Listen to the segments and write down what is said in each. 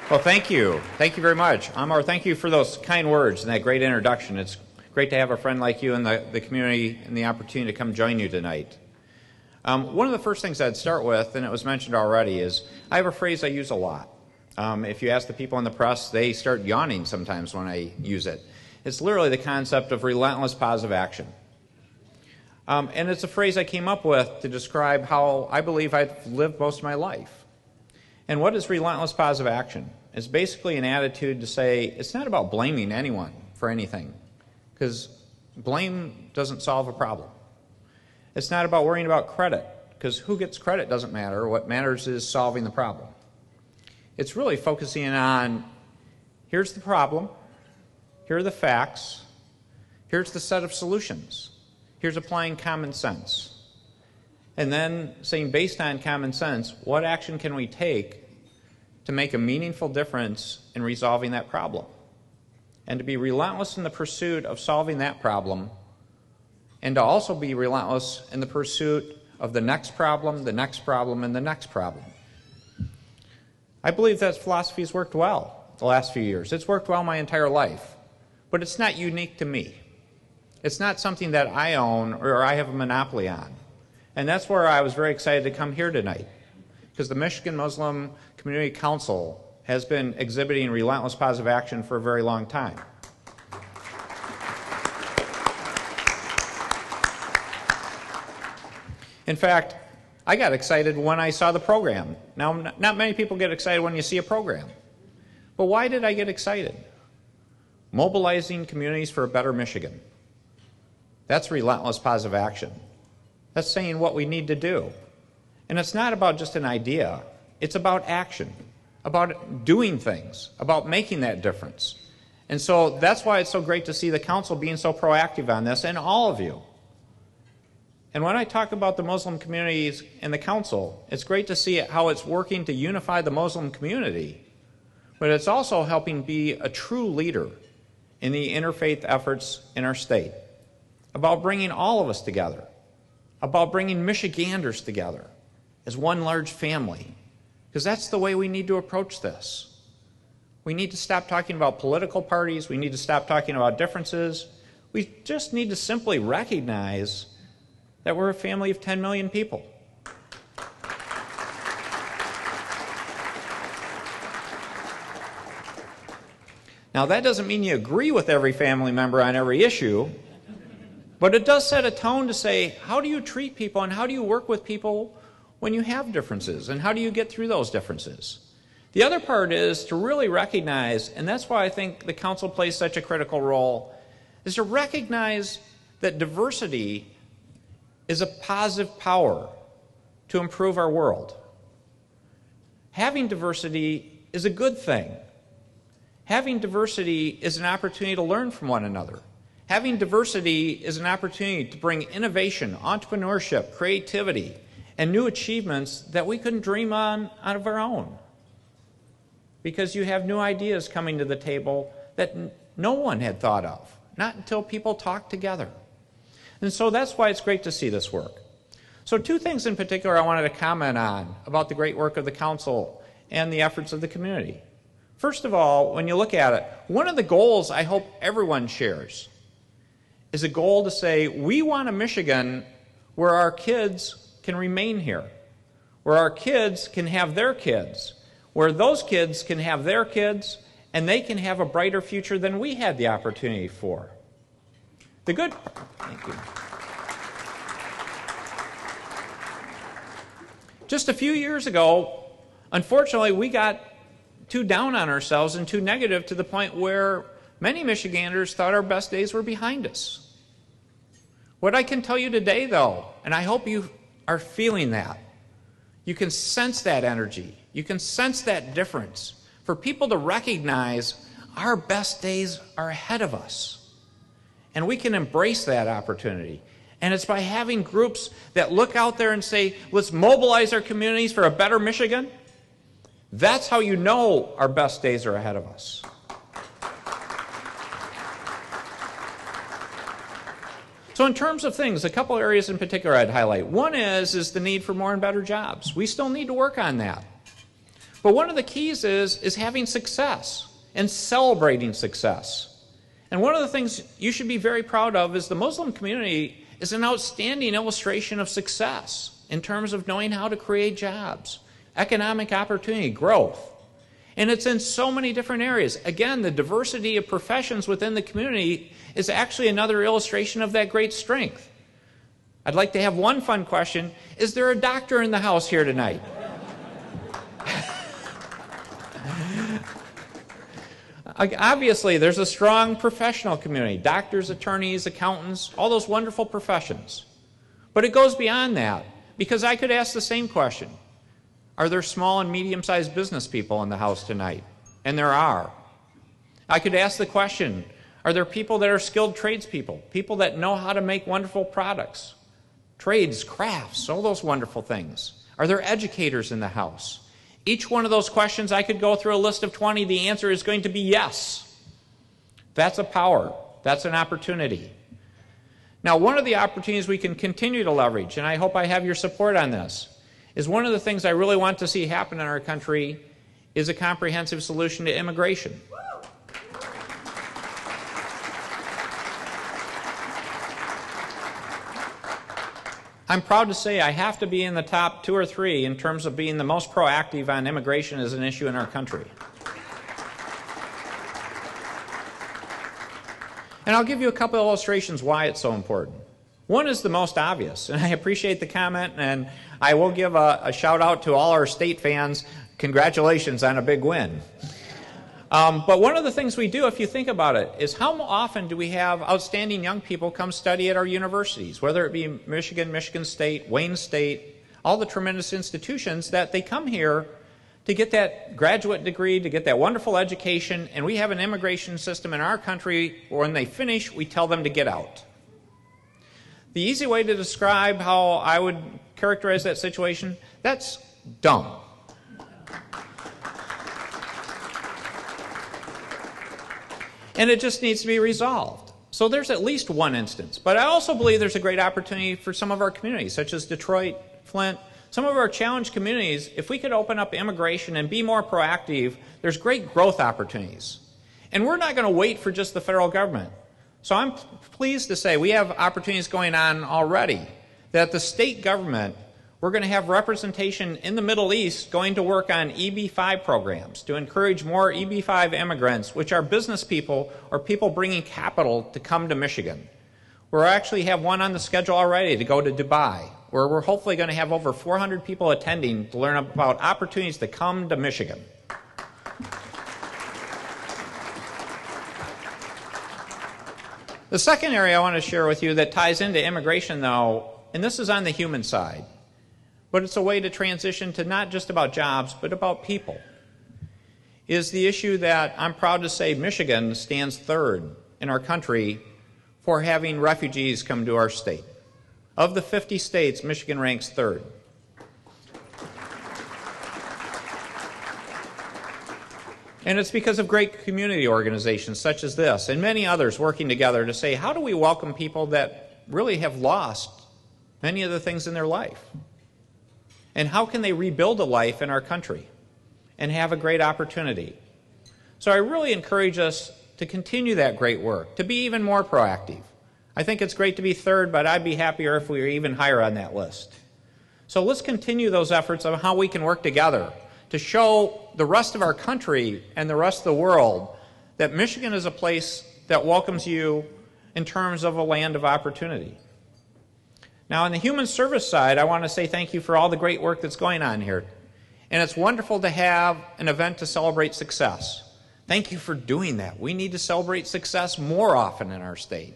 Well, thank you. Thank you very much. Amar, thank you for those kind words and that great introduction. It's great to have a friend like you in the community and the opportunity to come join you tonight. One of the first things I'd start with, and it was mentioned already, is I have a phrase I use a lot. If you ask the people in the press, they start yawning sometimes when I use it. It's literally the concept of relentless positive action. And it's a phrase I came up with to describe how I believe I've lived most of my life. And what is relentless positive action? It's basically an attitude to say it's not about blaming anyone for anything, because blame doesn't solve a problem. It's not about worrying about credit, because who gets credit doesn't matter. What matters is solving the problem. It's really focusing on, here's the problem, here are the facts, here's the set of solutions, here's applying common sense. And then saying, based on common sense, what action can we take to make a meaningful difference in resolving that problem? And to be relentless in the pursuit of solving that problem, and to also be relentless in the pursuit of the next problem, the next problem, and the next problem. I believe that philosophy has worked well the last few years. It's worked well my entire life. But it's not unique to me. It's not something that I own or I have a monopoly on. And that's where I was very excited to come here tonight, because the Michigan Muslim Community Council has been exhibiting relentless positive action for a very long time. In fact, I got excited when I saw the program. Now, not many people get excited when you see a program. But why did I get excited? Mobilizing communities for a better Michigan. That's relentless positive action. That's saying what we need to do. And it's not about just an idea. It's about action, about doing things, about making that difference. And so that's why it's so great to see the council being so proactive on this, and all of you. And when I talk about the Muslim communities and the council, it's great to see how it's working to unify the Muslim community, but it's also helping be a true leader in the interfaith efforts in our state, about bringing all of us together, about bringing Michiganders together as one large family, because that's the way we need to approach this. We need to stop talking about political parties. We need to stop talking about differences. We just need to simply recognize that we're a family of 10 million people. Now, that doesn't mean you agree with every family member on every issue, but it does set a tone to say, how do you treat people and how do you work with people when you have differences, and how do you get through those differences? The other part is to really recognize, and that's why I think the council plays such a critical role, is to recognize that diversity is a positive power to improve our world. Having diversity is a good thing. Having diversity is an opportunity to learn from one another. Having diversity is an opportunity to bring innovation, entrepreneurship, creativity, and new achievements that we couldn't dream on out of our own. Because you have new ideas coming to the table that no one had thought of, not until people talked together. And so that's why it's great to see this work. So two things in particular I wanted to comment on about the great work of the council and the efforts of the community. First of all, when you look at it, one of the goals I hope everyone shares is a goal to say we want a Michigan where our kids can remain here, where our kids can have their kids, where those kids can have their kids, and they can have a brighter future than we had the opportunity for. Thank you. Just a few years ago, unfortunately, we got too down on ourselves and too negative to the point where many Michiganders thought our best days were behind us. What I can tell you today, though, and I hope you are feeling that, you can sense that energy, you can sense that difference, for people to recognize our best days are ahead of us. And we can embrace that opportunity. And it's by having groups that look out there and say, let's mobilize our communities for a better Michigan. That's how you know our best days are ahead of us. So in terms of things, a couple areas in particular I'd highlight. One is the need for more and better jobs. We still need to work on that. But one of the keys is having success and celebrating success. And one of the things you should be very proud of is the Muslim community is an outstanding illustration of success in terms of knowing how to create jobs, economic opportunity, growth. And it's in so many different areas. Again, the diversity of professions within the community is actually another illustration of that great strength. I'd like to have one fun question. Is there a doctor in the house here tonight? Obviously, there's a strong professional community. Doctors, attorneys, accountants, all those wonderful professions. But it goes beyond that, because I could ask the same question. Are there small and medium-sized business people in the house tonight? And there are. I could ask the question, are there people that are skilled tradespeople, people that know how to make wonderful products, trades, crafts, all those wonderful things? Are there educators in the house? Each one of those questions, I could go through a list of 20. The answer is going to be yes. That's a power. That's an opportunity. Now, one of the opportunities we can continue to leverage, and I hope I have your support on this, is one of the things I really want to see happen in our country is a comprehensive solution to immigration. I'm proud to say I have to be in the top 2 or 3 in terms of being the most proactive on immigration as an issue in our country. And I'll give you a couple of illustrations why it's so important. One is the most obvious, and I appreciate the comment, and I will give a shout out to all our state fans. Congratulations on a big win. But one of the things we do, if you think about it, is how often do we have outstanding young people come study at our universities, whether it be Michigan, Michigan State, Wayne State, all the tremendous institutions that they come here to get that graduate degree, to get that wonderful education, and we have an immigration system in our country where when they finish, we tell them to get out. The easy way to describe how I would characterize that situation, that's dumb. And it just needs to be resolved. So there's at least one instance. But I also believe there's a great opportunity for some of our communities, such as Detroit, Flint, some of our challenged communities. If we could open up immigration and be more proactive, there's great growth opportunities. And we're not going to wait for just the federal government. So I'm pleased to say we have opportunities going on already, that the state government, we're going to have representation in the Middle East going to work on EB-5 programs to encourage more EB-5 immigrants, which are business people or people bringing capital to come to Michigan. We actually have one on the schedule already to go to Dubai, where we're hopefully going to have over 400 people attending to learn about opportunities to come to Michigan. The second area I want to share with you that ties into immigration, though, and this is on the human side, but it's a way to transition to not just about jobs, but about people, is the issue that I'm proud to say Michigan stands third in our country for having refugees come to our state. Of the 50 states, Michigan ranks third. And it's because of great community organizations such as this and many others working together to say, how do we welcome people that really have lost many of the things in their life? And how can they rebuild a life in our country and have a great opportunity? So I really encourage us to continue that great work, to be even more proactive. I think it's great to be third, but I'd be happier if we were even higher on that list. So let's continue those efforts of how we can work together to show the rest of our country and the rest of the world that Michigan is a place that welcomes you in terms of a land of opportunity. Now, on the human service side, I want to say thank you for all the great work that's going on here. And it's wonderful to have an event to celebrate success. Thank you for doing that. We need to celebrate success more often in our state.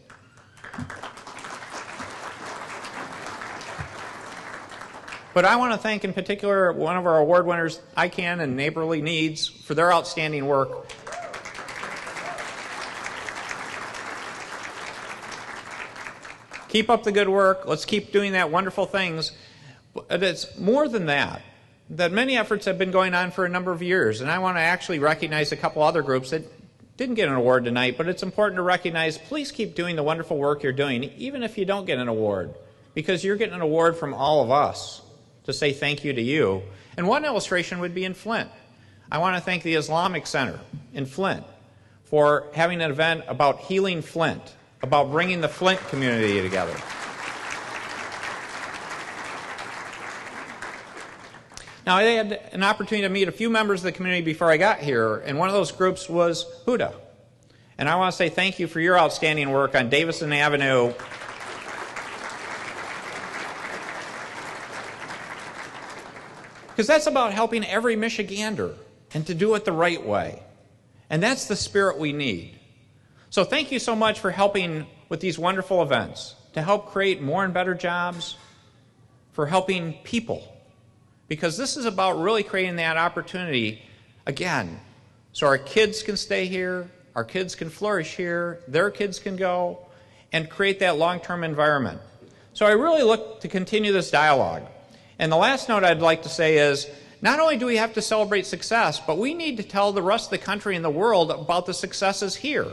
But I want to thank in particular one of our award winners, ICANN and Neighborly Needs, for their outstanding work. Keep up the good work. Let's keep doing that wonderful things. But it's more than that, that many efforts have been going on for a number of years. And I want to actually recognize a couple other groups that didn't get an award tonight, but it's important to recognize, please keep doing the wonderful work you're doing, even if you don't get an award, because you're getting an award from all of us to say thank you to you. And one illustration would be in Flint. I want to thank the Islamic Center in Flint for having an event about healing Flint, about bringing the Flint community together. Now, I had an opportunity to meet a few members of the community before I got here, and one of those groups was Huda. And I want to say thank you for your outstanding work on Davison Avenue. Because that's about helping every Michigander and to do it the right way. And that's the spirit we need. So thank you so much for helping with these wonderful events, to help create more and better jobs, for helping people. Because this is about really creating that opportunity, again, so our kids can stay here, our kids can flourish here, their kids can go, and create that long-term environment. So I really look to continue this dialogue. And the last note I'd like to say is, not only do we have to celebrate success, but we need to tell the rest of the country and the world about the successes here.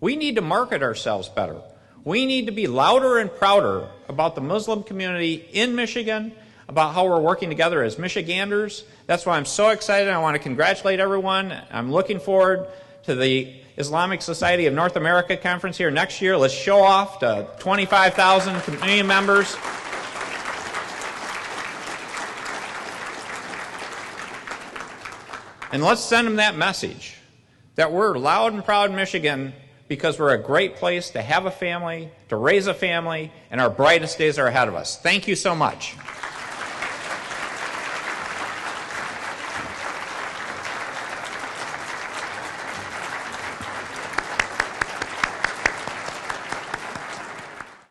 We need to market ourselves better. We need to be louder and prouder about the Muslim community in Michigan, about how we're working together as Michiganders. That's why I'm so excited. I want to congratulate everyone. I'm looking forward to the Islamic Society of North America conference here next year. Let's show off to 25,000 community members. And let's send them that message that we're loud and proud in Michigan because we're a great place to have a family, to raise a family, and our brightest days are ahead of us. Thank you so much.